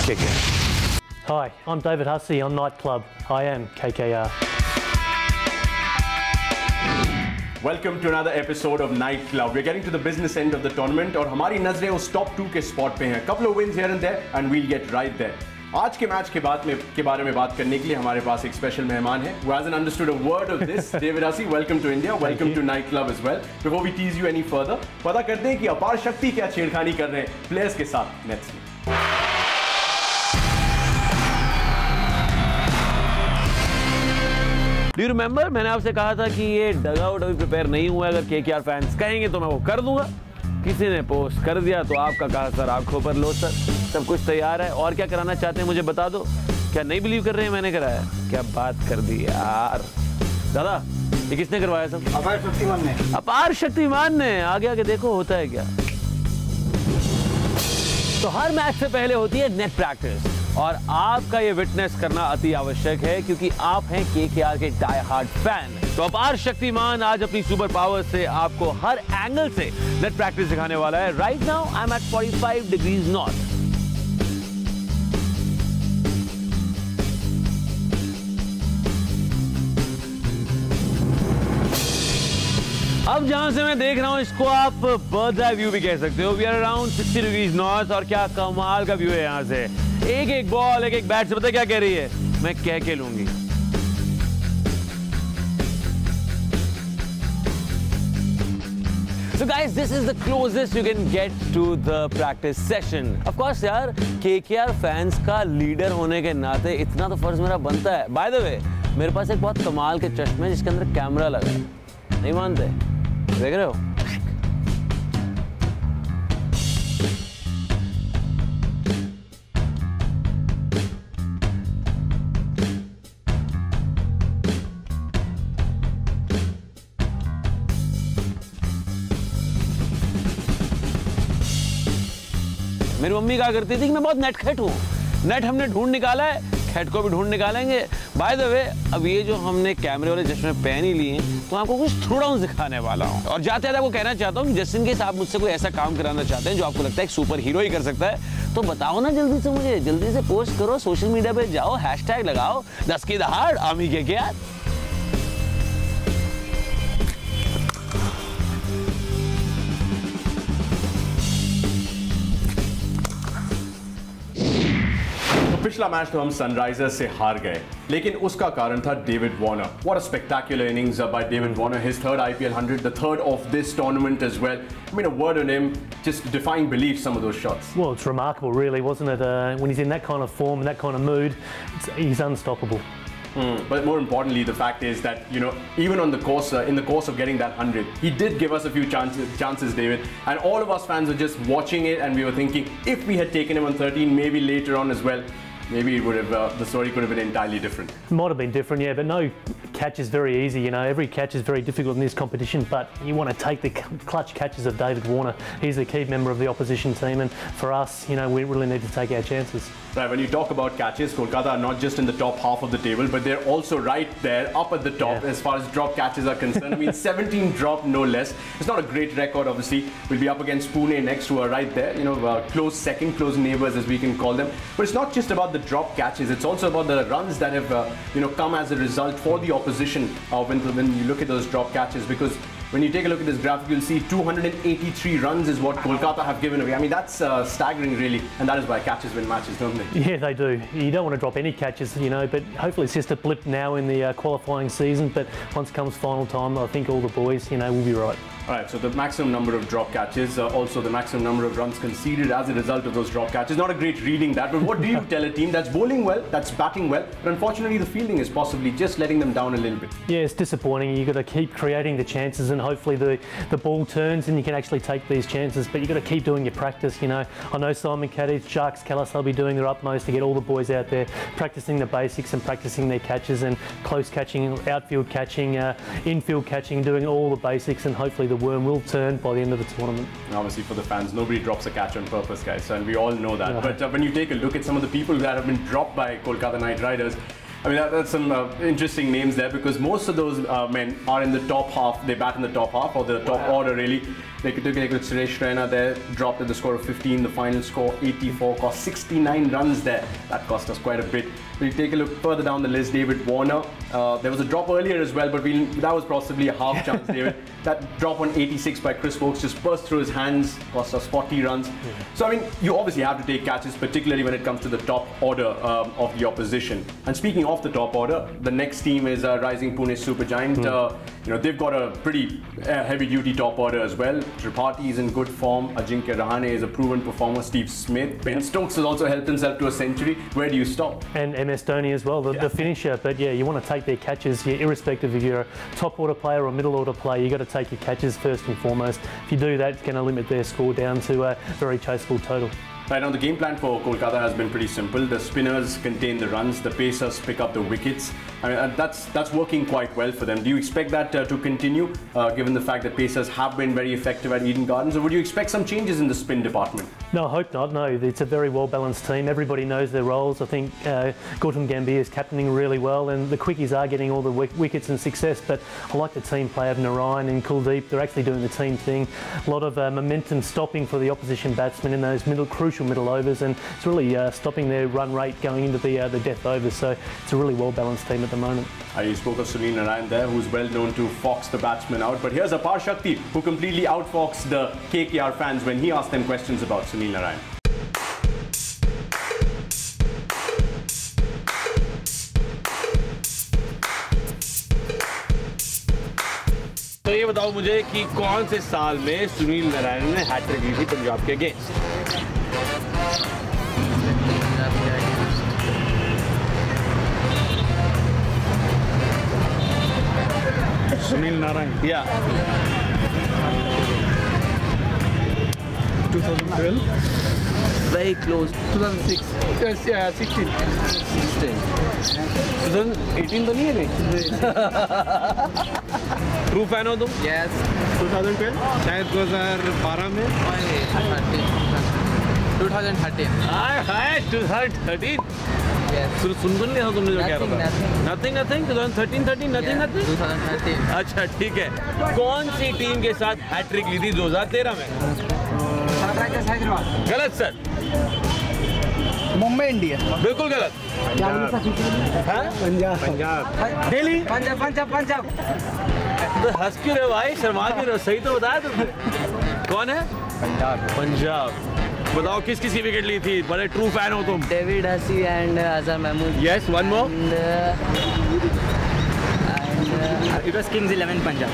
Kick it. Hi, I'm David Hussey on Nightclub. I am KKR. Welcome to another episode of Night Club. We're getting to the business end of the tournament और हमारी नजरें उस top 2 के spot पे हैं. Couple of wins here and there and we'll get right there. आज के match के बारे में बात करने के लिए हमारे पास एक स्पेशल मेहमान है. Who hasn't understood a word of this? David Hussey, welcome to India. Welcome to Night Club as well. Before we tease you any further, पता करते हैं कि अपार शक्ति क्या छेड़खानी कर रहे हैं प्लेयर्स के साथ नेट्स में. Do you remember? मैंने आपसे कहा था कि ये डगआउट अभी प्रिपेयर नहीं हुआ है. अगर केकेआर फैंस कहेंगे तो मैं वो कर दूंगा. किसी ने पोस्ट कर दिया तो आपका कहा सर आंखों पर लो सर. सब कुछ तैयार है. और क्या कराना चाहते हैं मुझे बता दो. क्या नहीं बिलीव कर रहे हैं मैंने कराया? क्या बात कर दी यार. दादा ये किसने करवाया सब? अपार शक्तिमान ने. अपार शक्तिमान ने. आगे आगे देखो होता है क्या. तो हर मैच से पहले होती है नेट प्रैक्टिस और आपका ये विटनेस करना अति आवश्यक है क्योंकि आप हैं केकेआर के डाई हार्ड फैन. तो अपार शक्तिमान आज अपनी सुपर पावर से आपको हर एंगल से नेट प्रैक्टिस दिखाने वाला है. Right now I am at 45 degrees north. अब जहां से मैं देख रहा हूं इसको आप बर्ड्स आई व्यू भी कह सकते हो. We are around 60 degrees north और क्या कमाल का व्यू है यहां से. एक एक बॉल एक एक बैट से पता क्या कह रही है. मैं कह के लूंगी. So guys, this is the closest you can get to the practice session. Of course यार, KKR fans का लीडर होने के नाते इतना तो फर्ज मेरा बनता है. By the way, मेरे पास एक बहुत कमाल के चश्मे जिसके अंदर कैमरा लगा है. नहीं मानते? देख रहे हो? मेरी मम्मी कहा करती थी कि मैं बहुत नेटखेट हूँ. नेट हमने ढूंढ निकाला है, खेट को भी ढूंढ निकालेंगे. बाय द वे अब ये जो हमने कैमरे वाले चश्मे पहन ही लिए हैं तो आपको कुछ थोड़ा दिखाने वाला हूँ. और जाते जाते आपको कहना चाहता हूँ कि जस्ट केस आप मुझसे कोई ऐसा काम कराना चाहते हैं जो आपको लगता है एक सुपर हीरो ही कर सकता है तो बताओ ना जल्दी से. मुझे जल्दी से पोस्ट करो. सोशल मीडिया पे जाओ. हैशटैग लगाओ 10 की दहाड़ आर्मी केकेआर. पिछला मैच तो हम सनराइजर्स से हार गए लेकिन उसका कारण था David Warner. What a spectacular innings by David Warner. His third IPL 100, the third of this tournament as well. I mean, a word on him, just defying belief, some of those shots. Well, it's remarkable really, wasn't it? When he's in that kind of form and that kind of mood, he's unstoppable. But more importantly, the fact is that, you know, even on the course, in the course of getting that 100, he did give us a few chances, David. And all of us fans were just watching it and we were thinking, if we had taken him on 13, maybe later on as well, maybe it would have, the story could have been entirely different. Might have been different, yeah, but no catch is very easy. You know, every catch is very difficult in this competition, but you want to take the clutch catches of David Warner. He's the key member of the opposition team, and for us, you know, we really need to take our chances. Right, when you talk about catches, Kolkata are not just in the top half of the table, but they're also right there, up at the top as far as drop catches are concerned. I mean, 17 drop, no less. It's not a great record, obviously. We'll be up against Pune next, who are right there, you know, close second, close neighbours, as we can call them. But it's not just about the drop catches, it's also about the runs that have, you know, come as a result for the opposition when you look at those drop catches, because when you take a look at this graphic, you'll see 283 runs is what Kolkata have given away. I mean, that's staggering, really, and that is why catches win matches, don't they? Yeah, they do. You don't want to drop any catches, you know, but hopefully it's just a blip now in the qualifying season, but once comes final time, I think all the boys, you know, will be right. Alright, so the maximum number of drop catches, also the maximum number of runs conceded as a result of those drop catches. Not a great reading that, but what do you tell a team that's bowling well, that's batting well, but unfortunately the fielding is possibly just letting them down a little bit? Yeah, it's disappointing. You've got to keep creating the chances and hopefully the ball turns and you can actually take these chances, but you've got to keep doing your practice, you know. I know Simon Caddy, Sharks, Callis, they'll be doing their utmost to get all the boys out there practicing the basics and practicing their catches and close catching, outfield catching, infield catching, doing all the basics, and hopefully the worm will turn by the end of the tournament. And obviously for the fans, nobody drops a catch on purpose, guys, and we all know that. No. But when you take a look at some of the people that have been dropped by Kolkata Knight Riders, I mean, that's some interesting names there, because most of those men are in the top half. They bat in the top half, or the top order, really. They could Suresh Raina there, dropped at the score of 15, the final score 84, cost 69 runs there. That cost us quite a bit. When you take a look further down the list, David Warner, there was a drop earlier as well, but that was possibly a half chance, David. That drop on 86 by Chris Woakes just burst through his hands, cost us 40 runs. So, I mean, you obviously have to take catches, particularly when it comes to the top order of the opposition. And speaking of the top order, the next team is Rising Pune Supergiant. You know, they've got a pretty heavy-duty top order as well. Tripathi is in good form. Ajinkya Rahane is a proven performer. Steve Smith. Ben Stokes has also helped himself to a century. Where do you stop? And MS Dhoni as well, the finisher. But yeah, you want to take their catches, irrespective if you're a top order player or middle order player. You've got to take your catches first and foremost. If you do that, it's going to limit their score down to a very chaseable total. Right now, the game plan for Kolkata has been pretty simple. The spinners contain the runs, the pacers pick up the wickets. I mean, that's working quite well for them. Do you expect that to continue, given the fact that pacers have been very effective at Eden Gardens, or would you expect some changes in the spin department? No, I hope not. No, it's a very well-balanced team. Everybody knows their roles. I think Gautam Gambhir is captaining really well, and the quickies are getting all the wickets and success. But I like the team play of Narayan and Kuldeep. They're actually doing the team thing. A lot of momentum stopping for the opposition batsmen in those crucial middle overs, and it's really stopping their run rate going into the death overs. So it's a really well-balanced team at the moment. You spoke of Sunil Narayan there, who's well known to fox the batsman out. But here's Apar Shakti, who completely outfoxed the KKR fans when he asked them questions about Sunil Narayan. तो ये बताओ मुझे कि कौन से साल में सुनील नारायण ने हैट्रिक ली थी पंजाब के against? Sunil Narayan. Yeah. 2012. Very close. 2006. Yes, yeah, 16. 2018 तो नहीं है नहीं? True fan हो तुम? Yes. 2012. शायद 2012 में. 2013. हाय 2013. Yes. सुन लिया तुमने जो कह रहा था? Nothing. 2013 nothing. 2013. अच्छा ठीक है. कौन सी टीम के साथ हैट्रिक ली थी 2013 में? गलत सर. मुंबई इंडियंस. बिल्कुल गलत. पंजाब. दिल्ली. पंजाब. तो हंस क्यों रहे भाई, शर्मा क्यों रहे? सही तो बताया तुमने. कौन है? पंजाब. बताओ किस की विकेट ली थी? बड़े ट्रू फैन हो तुम. David Hussey and Azhar Mahmood. Yes, one more. It was Kings 11 Punjab.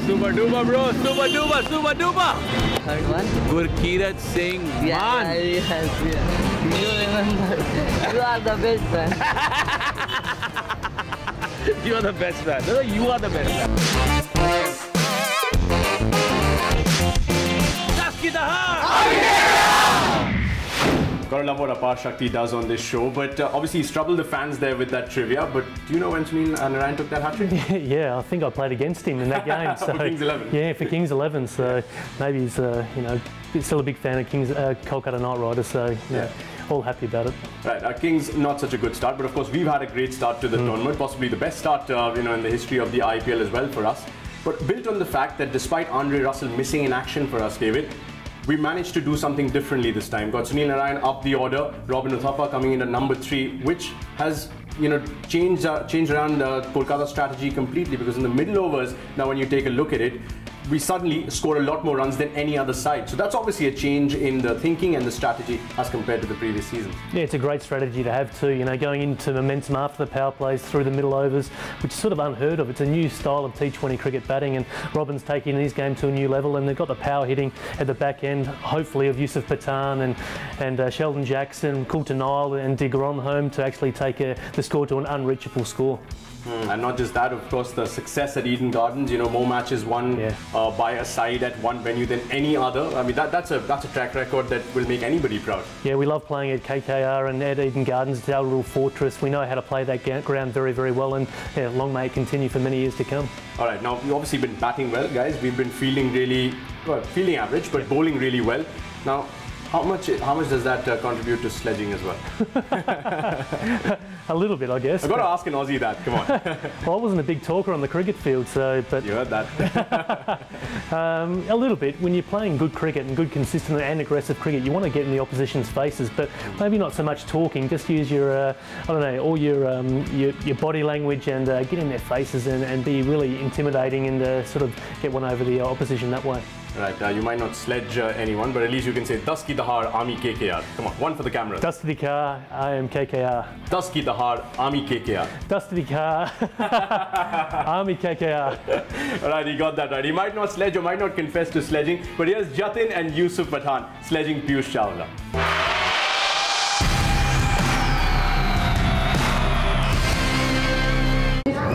Super duper bro, super duper. Third one. Gurkirat Singh Man. Yes. You remember? You are the best man. You are the best man. No, you are the best man. Gotta love what Apar Shakti does on this show, but obviously he's troubled the fans there with that trivia. But do you know when Sunil Narayan took that hat-trick? Yeah, I think I played against him in that game. So, for Kings 11? Yeah, for Kings 11. So maybe he's, still a big fan of Kolkata Knight Riders. So, yeah. All happy about it. Right, Kings not such a good start, but of course we've had a great start to the tournament, possibly the best start in the history of the IPL as well for us. But built on the fact that despite Andre Russell missing in action for us, David, we managed to do something differently this time. Got Sunil Narayan up the order, Robin Uthappa coming in at number 3, which has changed around Kolkata's strategy completely, because in the middle overs, now when you take a look at it, we suddenly score a lot more runs than any other side. So that's obviously a change in the thinking and the strategy as compared to the previous season. Yeah, it's a great strategy to have too, going into momentum after the power plays through the middle overs, which is sort of unheard of. It's a new style of T20 cricket batting, and Robin's taking his game to a new level, and they've got the power hitting at the back end, hopefully of Yusuf Pathan and Sheldon Jackson, Coulter Nile and Digger home to actually take the score to an unreachable score. And not just that, of course, the success at Eden Gardens, more matches won by a side at one venue than any other. I mean, that's a track record that will make anybody proud. Yeah, we love playing at KKR and at Eden Gardens. It's our little fortress. We know how to play that ground very, very well, and long may it continue for many years to come. All right, now we've obviously been batting well, guys. We've been fielding average, but bowling really well. Now, How much does that contribute to sledging as well? A little bit, I guess. I've got to ask an Aussie that. Come on. Well, I wasn't a big talker on the cricket field, so but You heard that. a little bit. When you're playing good cricket and good, consistent and aggressive cricket, you want to get in the opposition's faces, but maybe not so much talking. Just use your, I don't know, all your body language and get in their faces and be really intimidating and sort of get one over the opposition that way. Right, you might not sledge anyone, but at least you can say, Das ki dahar, Army KKR. Come on, one for the camera. Das to the car, I am KKR. Das ki dahar, Army KKR. Das to the car, Army KKR. All right, he got that right. He might not sledge or might not confess to sledging, but here's Jatin and Yusuf Pathan sledging Piyush Chawla.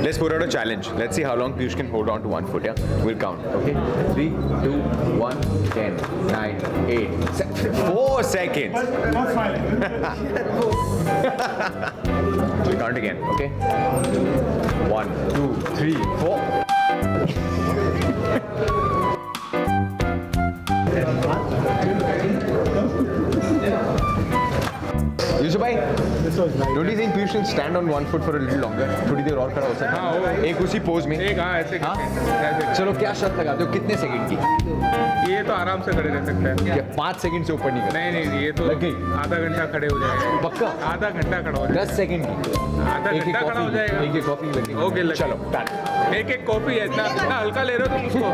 Let's put out a challenge. Let's see how long Piyush can hold on to one foot, yeah? We'll count, okay? 3, 2, 1, 10, 9, 8, 4 seconds. We'll count again, okay? 1, 2, 3, 4. Yusuf bhai, don't you think Piyush can stand on one foot for a little longer? थोड़ी देर और खड़ा हो सकता है? एक उसी pose में? एक हाँ ऐसे चलो क्या शर्त लगाते हो? कितने सेकंड की? ये तो आराम से खड़े रह सकते हैं। क्या 5 सेकंड से ऊपर नहीं करते? नहीं ये तो आधा घंटा खड़े हो जाएगा। पक्का? आधा घंटा खड़ा हो जाएगा। 10 सेकंड की? आधा घंटा खड़ा हो जाएगा। एक कॉफी लगेगी। ओके चलो डन। एक कॉफी है, इतना हल्का ले रहे हो तुम उसको।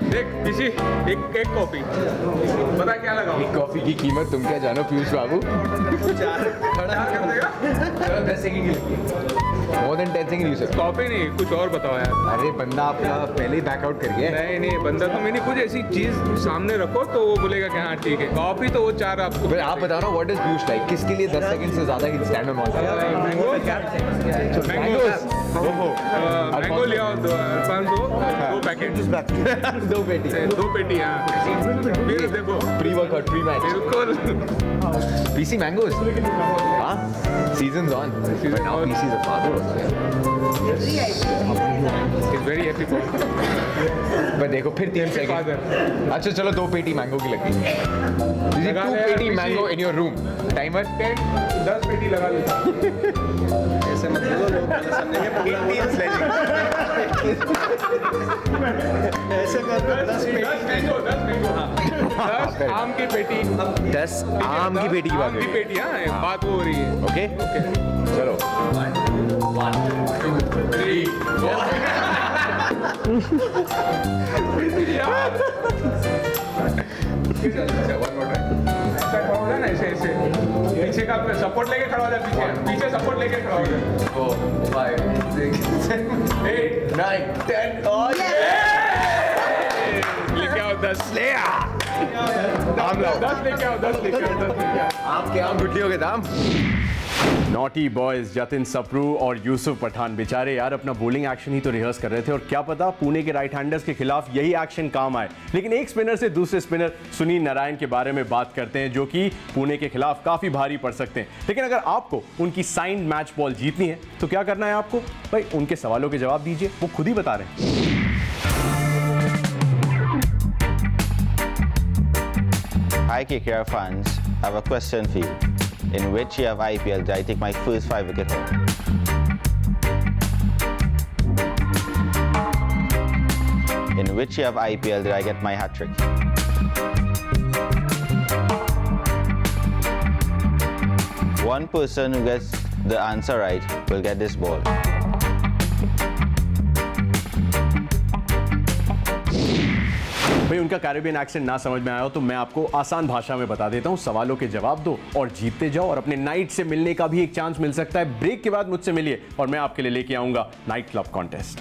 देख किसी एक कॉफी पता क्या लगाओ? एक कॉफी की कीमत तुम क्या जानो पीयूष बाबू? 10 सेकंड की more than 10 second Yusuf. Coffee नहीं कुछ और बताओ यार। अरे बंदा आपका पहले ही बैकआउट कर गया। नहीं बंदा तो मैंने कुछ ऐसी चीज सामने रखो तो वो बोलेगा कि हाँ ठीक है। कॉफी तो वो 4 आपको। फिर आप बताओ ना व्हाट इज पीयूष लाइक? किसके लिए 10 सेकंड से ज्यादा ही स्टैंड ऑन वन? मैंगो ले आओ 2 पैकेट। 2 पेटी। 2 पेटी हाँ। फिर देखो प्री वर्कआउट प्री मैच। बिल्कुल। PC mangoes. हाँ seasons on. But now PC is a father. He's very happy for it. But देखो फिर 3 सेकंड। अच्छा चलो 2 पेटी मैंगो की लगी। 2 पेटी mango in your room. Timer 10 पेटी लगा लेता। ऐसे मत बोलो लोग समझेंगे पूरा स्लेजिंग। ऐसे कर 10 आम की पेटी। 10 आम की पेटी की बात आम की पेटी हाँ बात वो हो रही है। ओके चलो 1 2 3 ऐसे पीछे का सपोर्ट लेके खड़ा हो जाए। पीछे सपोर्ट लेके खड़ा हो जाए। 4 5 6 7 8 9 10 और लेके आओ 10 ले आम लाओ। 10 लेके आओ 10 लेके आओ। आपके आम गुटलियों के दाम। नॉटी बॉयज जतिन सप्रू और यूसुफ पठान बेचारे यार अपना बॉलिंग एक्शन ही तो रिहर्स कर रहे थे और क्या पता पुणे के राइट हैंडर्स के खिलाफ यही एक्शन काम आए। लेकिन एक स्पिनर से दूसरे स्पिनर सुनील नारायण के बारे में बात करते हैं जो कि पुणे के खिलाफ काफी भारी पड़ सकते हैं। लेकिन अगर आपको उनकी साइंड मैच बॉल जीतनी है तो क्या करना है आपको? भाई उनके सवालों के जवाब दीजिए, वो खुद ही बता रहे हैं। Hi KKR fans, I have a question for you. In which year of IPL did I take my first 5-wicket haul? In which year of IPL did I get my hat-trick? One person who gets the answer right will get this ball. भाई उनका Caribbean accent ना समझ में आया हो तो मैं आपको आसान भाषा में बता देता हूं। सवालों के जवाब दो और जीतते जाओ और अपने नाइट से मिलने का भी एक चांस मिल सकता है। ब्रेक के बाद मुझसे मिलिए और मैं आपके लिए लेके आऊंगा नाइट क्लब कॉन्टेस्ट।